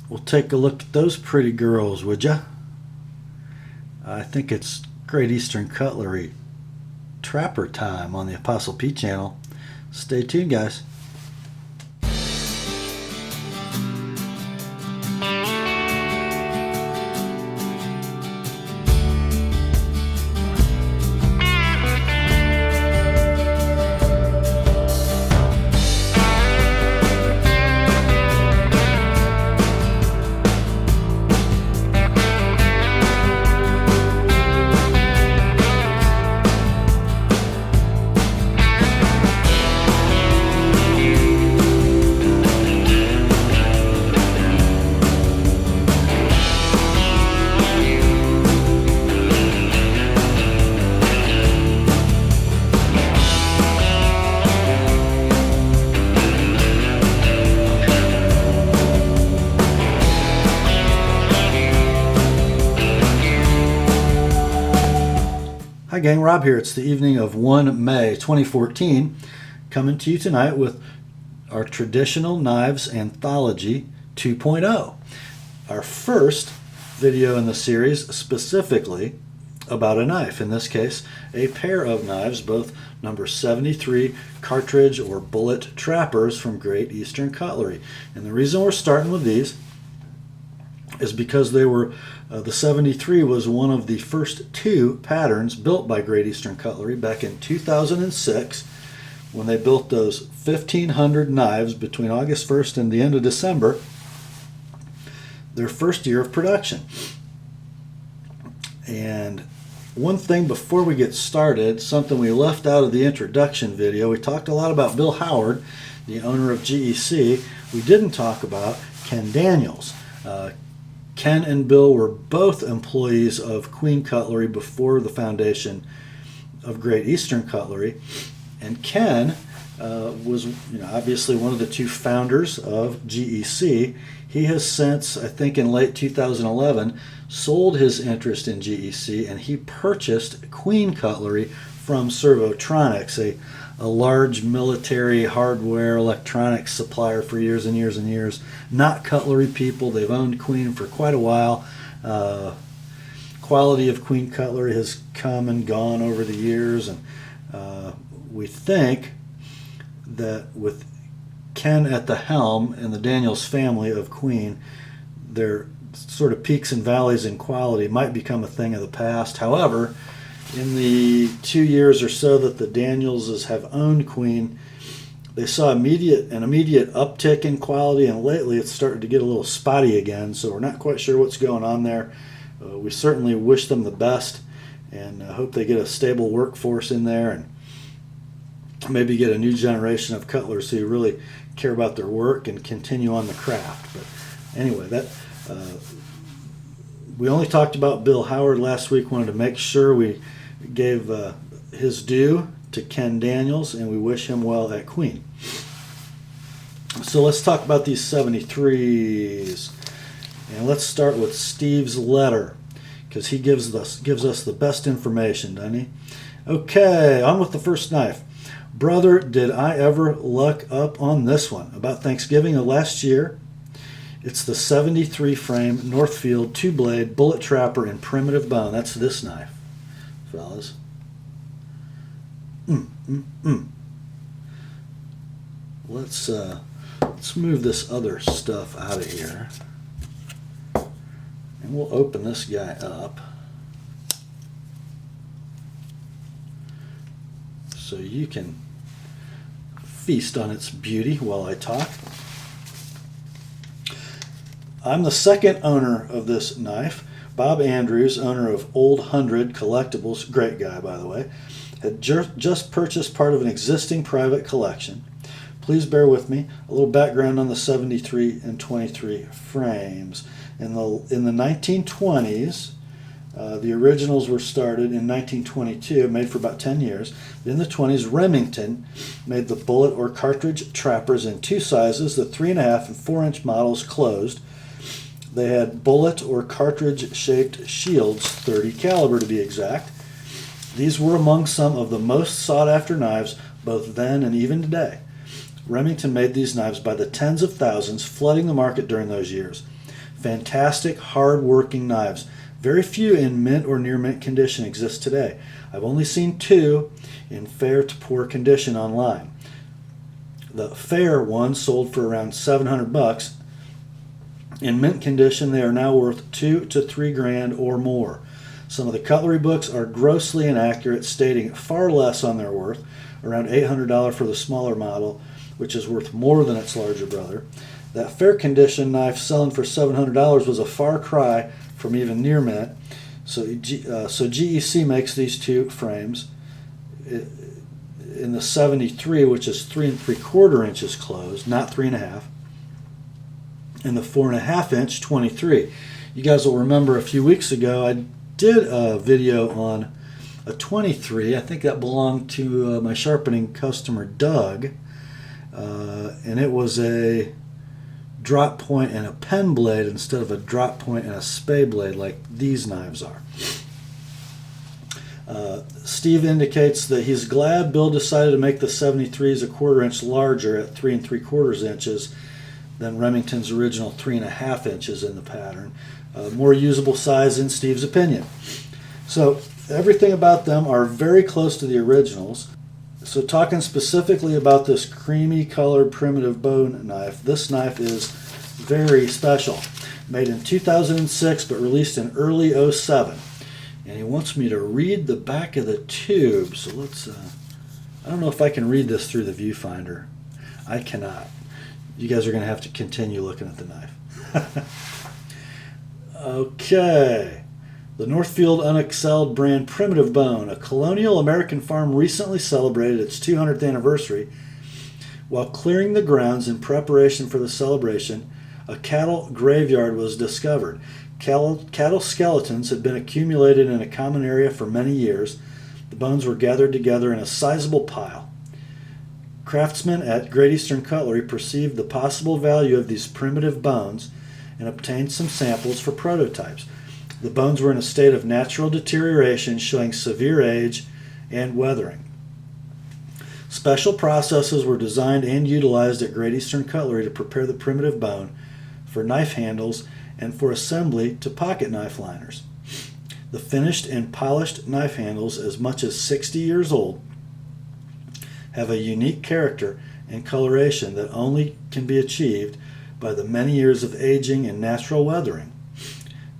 We'll take a look at those pretty girls, would ya? I think it's Great Eastern Cutlery Trapper time on the Apostle P channel. Stay tuned, guys. Hi gang, Rob here. It's the evening of 1 May 2014, coming to you tonight with our Traditional Knives Anthology 2.0. Our first video in the series specifically about a knife, in this case a pair of knives, both number 73 cartridge or bullet trappers from Great Eastern Cutlery. And the reason we're starting with these is because they were the 73 was one of the first two patterns built by Great Eastern Cutlery back in 2006 when they built those 1,500 knives between August 1st and the end of December, their first year of production. And one thing before we get started, something we left out of the introduction video, we talked a lot about Bill Howard, the owner of GEC. We didn't talk about Ken Daniels. Ken and Bill were both employees of Queen Cutlery before the foundation of Great Eastern Cutlery, and Ken was obviously one of the two founders of GEC. He has since, I think in late 2011, sold his interest in GEC, and he purchased Queen Cutlery from Servotronics, a large military hardware electronics supplier for years and years and years. Not cutlery people. They've owned Queen for quite a while. Quality of Queen Cutlery has come and gone over the years, and we think that with Ken at the helm and the Daniels family of Queen, their sort of peaks and valleys in quality might become a thing of the past. However, in the 2 years or so that the Danielses have owned Queen, they saw an immediate uptick in quality, and lately it's starting to get a little spotty again, so we're not quite sure what's going on there. We certainly wish them the best and hope they get a stable workforce in there and maybe get a new generation of cutlers who really care about their work and continue on the craft. But anyway, we only talked about Bill Howard last week. Wanted to make sure we gave his due to Ken Daniels, and we wish him well at Queen. So let's talk about these 73s, and let's start with Steve's letter, because he gives us the best information, doesn't he? Okay, on with the first knife. Brother, did I ever luck up on this one. About Thanksgiving of last year, it's the 73 frame Northfield 2-blade bullet trapper in primitive bone. That's this knife, fellas. Let's move this other stuff out of here, and we'll open this guy up so you can feast on its beauty while I talk. I'm the second owner of this knife. Bob Andrews, owner of Old 100 Collectibles, great guy by the way, had just purchased part of an existing private collection. Please bear with me. A little background on the 73 and 23 frames. In the 1920s, the originals were started in 1922, made for about 10 years. In the 20s, Remington made the bullet or cartridge trappers in two sizes. The 3.5 and 4-inch models closed. They had bullet or cartridge shaped shields, 30 caliber to be exact. These were among some of the most sought after knives both then and even today. Remington made these knives by the tens of thousands, flooding the market during those years. Fantastic, hard-working knives. Very few in mint or near mint condition exist today. I've only seen 2 in fair to poor condition online. The fair one sold for around $700. In mint condition, they are now worth $2 to $3 grand or more. Some of the cutlery books are grossly inaccurate, stating far less on their worth, around $800 for the smaller model, which is worth more than its larger brother. That fair condition knife selling for $700 was a far cry from even near mint. So GEC makes these 2 frames in the 73, which is 3 3/4 inches closed, not 3.5, and the 4.5 inch 23. You guys will remember a few weeks ago I did a video on a 23. I think that belonged to my sharpening customer Doug, and it was a drop point and a pen blade instead of a drop point and a spay blade like these knives are. Steve indicates that he's glad Bill decided to make the 73s a 1/4 inch larger at 3 3/4 inches than Remington's original 3.5 inches in the pattern. More usable size in Steve's opinion. So everything about them are very close to the originals. So talking specifically about this creamy colored primitive bone knife, this knife is very special. Made in 2006 but released in early 07. And he wants me to read the back of the tube. So let's, I don't know if I can read this through the viewfinder. I cannot. You guys are going to have to continue looking at the knife. Okay. The Northfield Unexcelled brand Primitive Bone. A colonial American farm recently celebrated its 200th anniversary. While clearing the grounds in preparation for the celebration, a cattle graveyard was discovered. Cattle skeletons had been accumulated in a common area for many years. The bones were gathered together in a sizable pile. Craftsmen at Great Eastern Cutlery perceived the possible value of these primitive bones and obtained some samples for prototypes. The bones were in a state of natural deterioration, showing severe age and weathering. Special processes were designed and utilized at Great Eastern Cutlery to prepare the primitive bone for knife handles and for assembly to pocket knife liners. The finished and polished knife handles, as much as 60 years old, have a unique character and coloration that only can be achieved by the many years of aging and natural weathering.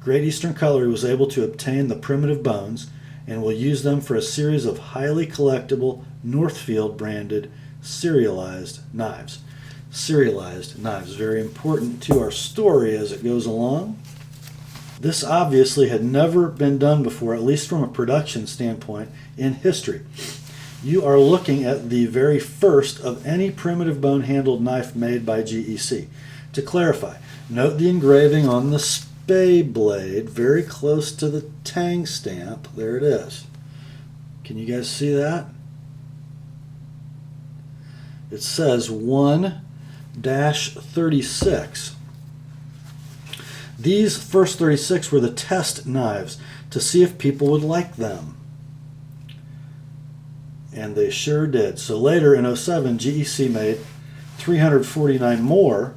Great Eastern Cutlery was able to obtain the primitive bones and will use them for a series of highly collectible Northfield branded serialized knives. Serialized knives, very important to our story as it goes along. This obviously had never been done before, at least from a production standpoint, in history. You are looking at the very first of any primitive bone handled knife made by GEC. To clarify, note the engraving on the spay blade, very close to the tang stamp. There it is. Can you guys see that? It says 1-36. These first 36 were the test knives to see if people would like them. And they sure did. So later in 07, GEC made 349 more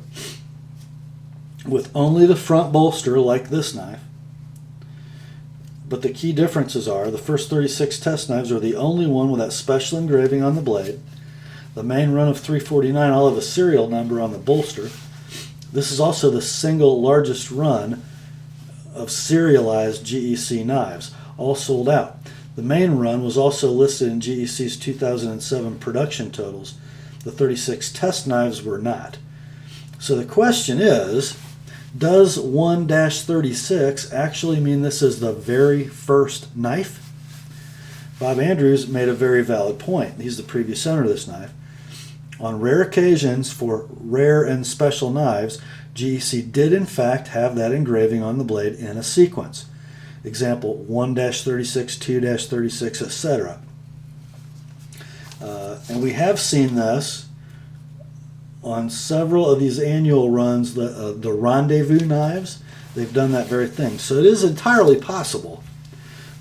with only the front bolster like this knife. But the key differences are the first 36 test knives are the only one with that special engraving on the blade. The main run of 349 all have a serial number on the bolster. This is also the single largest run of serialized GEC knives, all sold out. The main run was also listed in GEC's 2007 production totals. The 36 test knives were not. So the question is, does 1-36 actually mean this is the very first knife? Bob Andrews made a very valid point. He's the previous owner of this knife. On rare occasions for rare and special knives, GEC did in fact have that engraving on the blade in a sequence. Example 1-36, 2-36, etc. And we have seen this on several of these annual runs, the rendezvous knives. They've done that very thing. So it is entirely possible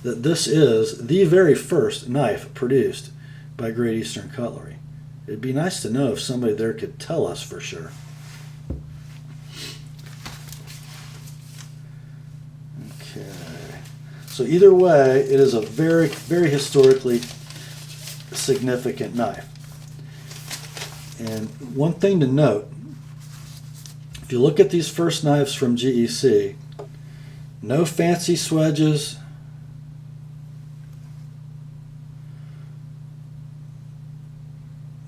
that this is the very first knife produced by Great Eastern Cutlery. It'd be nice to know if somebody there could tell us for sure. Okay. So either way, it is a very, very historically significant knife. And one thing to note, if you look at these first knives from GEC, no fancy swedges,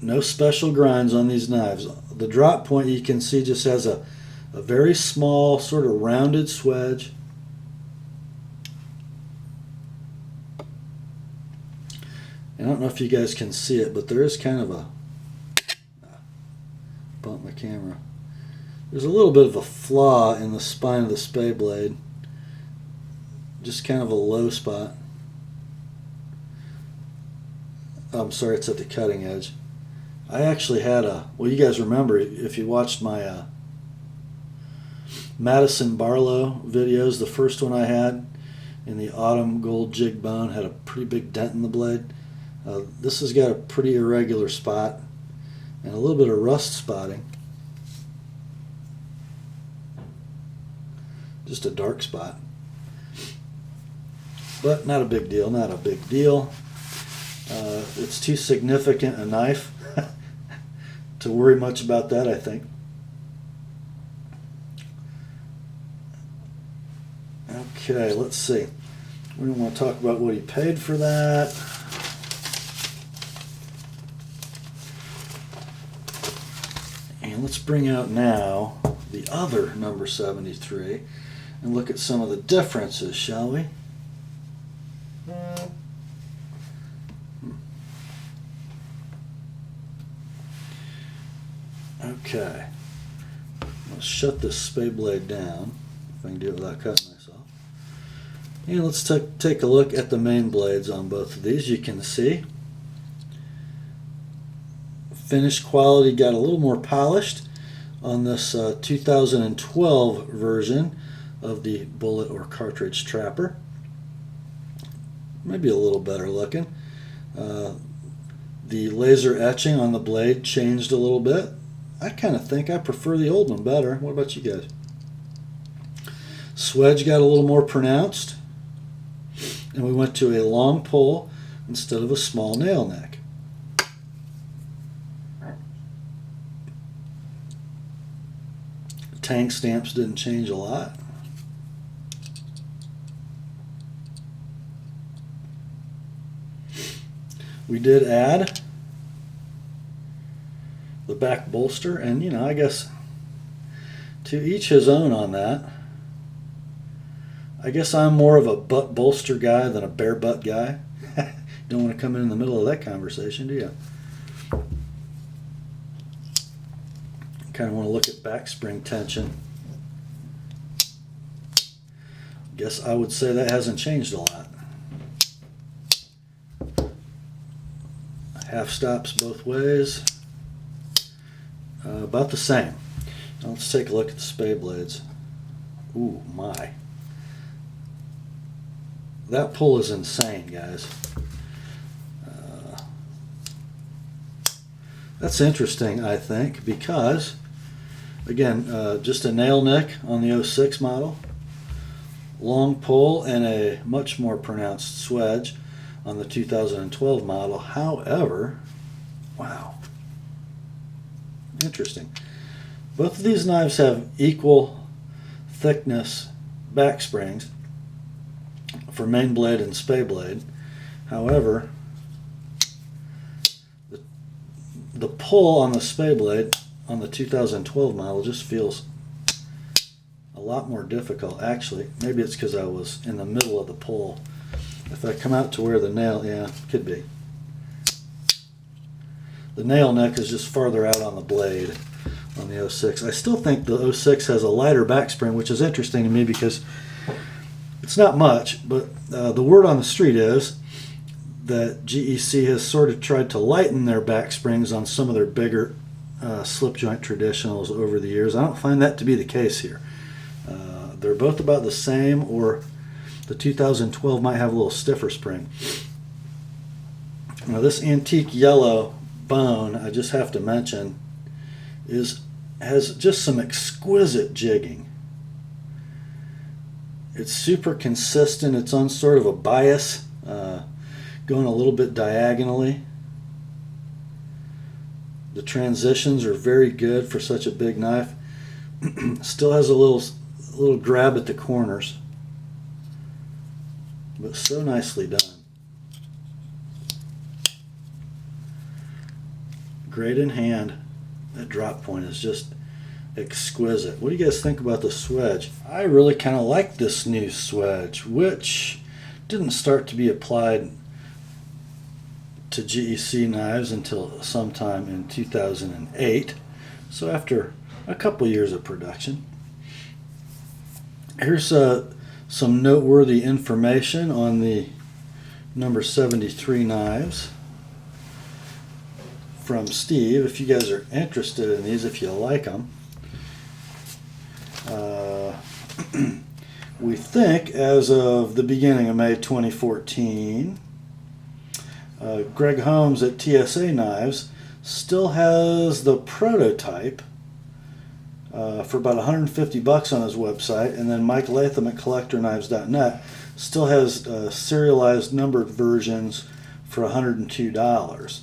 no special grinds on these knives. The drop point, you can see, just has a very small sort of rounded swedge. I don't know if you guys can see it, but there is kind of a bump my camera. There's a little bit of a flaw in the spine of the spade blade. Just kind of a low spot. I'm sorry, it's at the cutting edge. I actually had well, you guys remember, if you watched my Madison Barlow videos, the first one I had in the autumn gold jig bone had a pretty big dent in the blade. This has got a pretty irregular spot and a little bit of rust spotting. Just a dark spot. But not a big deal, not a big deal. It's too significant a knife to worry much about that, I think. Okay, let's see. We don't want to talk about what he paid for that. And let's bring out now the other number 73 and look at some of the differences, shall we? Okay, let's shut this spade blade down, if I can do it without cutting myself. And let's take a look at the main blades on both of these. You can see finish quality got a little more polished on this 2012 version of the bullet or cartridge trapper. Maybe a little better looking. The laser etching on the blade changed a little bit. I kind of think I prefer the old one better. What about you guys? Swedge got a little more pronounced, and we went to a long pull instead of a small nail neck. Tang stamps didn't change a lot. We did add the back bolster, and you know, I guess to each his own on that. I guess I'm more of a butt bolster guy than a bare butt guy. Don't want to come in the middle of that conversation, do you? Kind of want to look at back spring tension. Guess I would say that hasn't changed a lot. Half stops both ways. About the same. Now let's take a look at the spade blades. Ooh, my. That pull is insane, guys. That's interesting, I think, because, again, just a nail neck on the 06 model, long pull, and a much more pronounced swedge on the 2012 model. However, wow. Interesting. Both of these knives have equal thickness back springs for main blade and spade blade. However, the pull on the spade blade on the 2012 model just feels a lot more difficult. Actually, maybe it's because I was in the middle of the pull. If I come out to where the nail, yeah, could be. The nail neck is just farther out on the blade on the 06. I still think the 06 has a lighter back spring, which is interesting to me because it's not much, but the word on the street is that GEC has sort of tried to lighten their back springs on some of their bigger slip joint traditionals over the years. I don't find that to be the case here. They're both about the same, or the 2012 might have a little stiffer spring. Now this antique yellow bone, I just have to mention, has just some exquisite jigging. It's super consistent. It's on sort of a bias, going a little bit diagonally. The transitions are very good for such a big knife. Still has a little grab at the corners, but so nicely done. Great in hand. That drop point is just exquisite. What do you guys think about the swedge? I really kind of like this new swedge, which didn't start to be applied to GEC knives until sometime in 2008. So after a couple years of production. Here's some noteworthy information on the number 73 knives from Steve. If you guys are interested in these, if you like them. We think as of the beginning of May 2014, Greg Holmes at TSA Knives still has the prototype for about $150 on his website, and then Mike Latham at CollectorKnives.net still has serialized numbered versions for $102.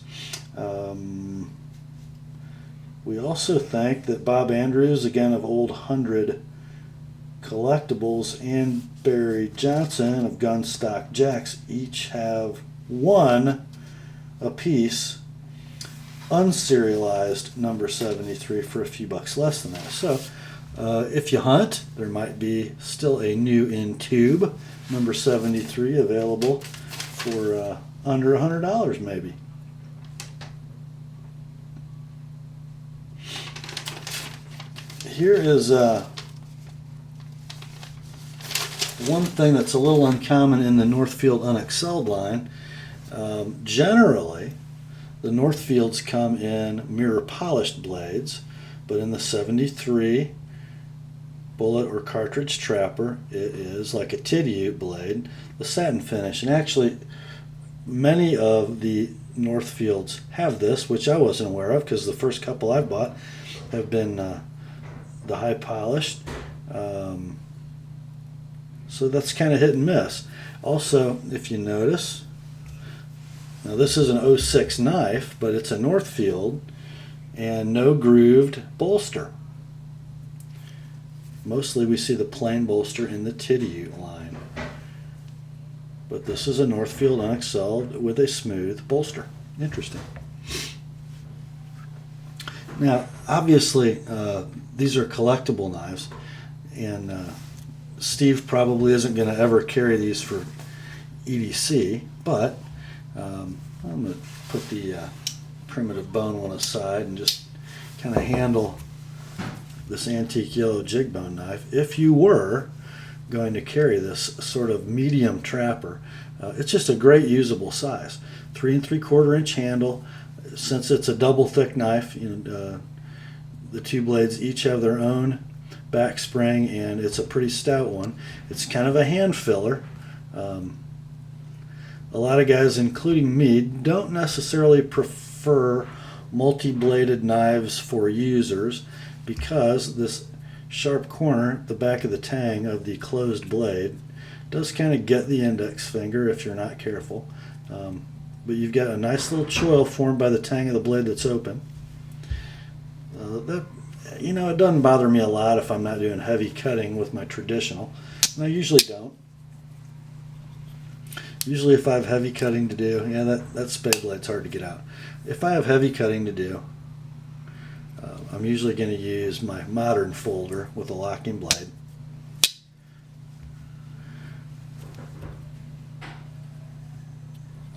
We also think that Bob Andrews, again of Old 100 Collectibles, and Barry Johnson of Gunstock Jacks each have one apiece unserialized number 73 for a few bucks less than that. So if you hunt, there might be still a new in tube number 73 available for under $100 maybe. Here is one thing that's a little uncommon in the Northfield Unexcelled line. Generally, the Northfields come in mirror polished blades, but in the 73 bullet or cartridge trapper, it is like a Tidiute blade, the satin finish. And actually, many of the Northfields have this, which I wasn't aware of because the first couple I've bought have been the high polished. So that's kind of hit and miss. Also, if you notice, now this is an 06 knife, but it's a Northfield and no grooved bolster. Mostly we see the plain bolster in the Tidiute line. But this is a Northfield Unexcelled with a smooth bolster. Interesting. Now, obviously, these are collectible knives, and Steve probably isn't going to ever carry these for EDC, but I'm going to put the primitive bone one aside and just kind of handle this antique yellow jig bone knife. If you were going to carry this sort of medium trapper, it's just a great usable size. 3 3/4 inch handle. Since it's a double thick knife, the two blades each have their own back spring, and it's a pretty stout one. It's kind of a hand filler. A lot of guys, including me, don't necessarily prefer multi-bladed knives for users because this sharp corner, the back of the tang of the closed blade, does kind of get the index finger if you're not careful. But you've got a nice little choil formed by the tang of the blade that's open. It doesn't bother me a lot if I'm not doing heavy cutting with my traditional, and I usually don't. Usually if I have heavy cutting to do, that spade blade's hard to get out. If I have heavy cutting to do, I'm usually going to use my modern folder with a locking blade.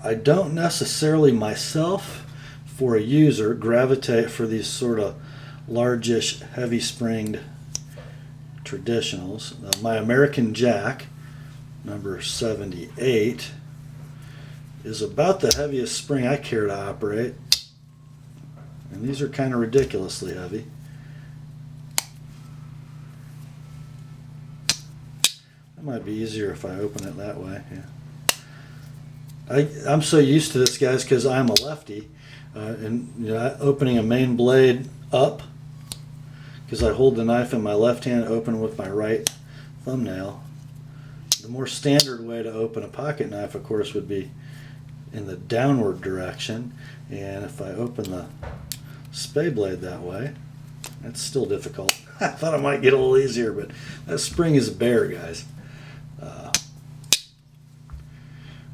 I don't necessarily myself, for a user, gravitate for these sort of largish, heavy springed traditionals. My American Jack, number 78, is about the heaviest spring I care to operate. And these are kind of ridiculously heavy. That might be easier if I open it that way. Yeah. I'm so used to this, guys, because I'm a lefty. Opening a main blade up, because I hold the knife in my left hand open with my right thumbnail. The more standard way to open a pocket knife, of course, would be in the downward direction. And if I open the spay blade that way, that's still difficult. I thought I might get a little easier, but that spring is bare, guys.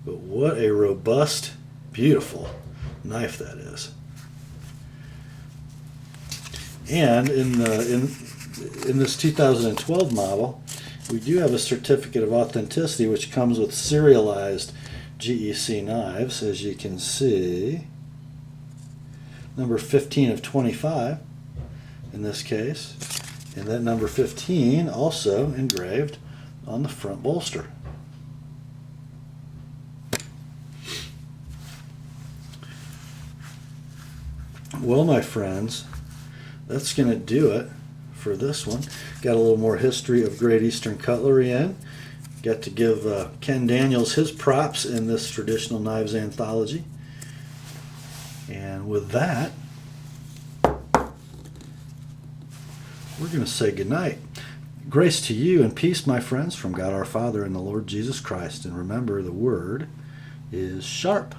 But what a robust, beautiful knife that is. And in this 2012 model, we do have a certificate of authenticity which comes with serialized GEC knives, as you can see. Number 15 of 25 in this case. And that number 15 also engraved on the front bolster. Well, my friends, that's going to do it for this one. Got a little more history of Great Eastern Cutlery in. Got to give Ken Daniels his props in this traditional knives anthology. And with that, we're going to say goodnight. Grace to you and peace, my friends, from God our Father and the Lord Jesus Christ. And remember, the word is sharp.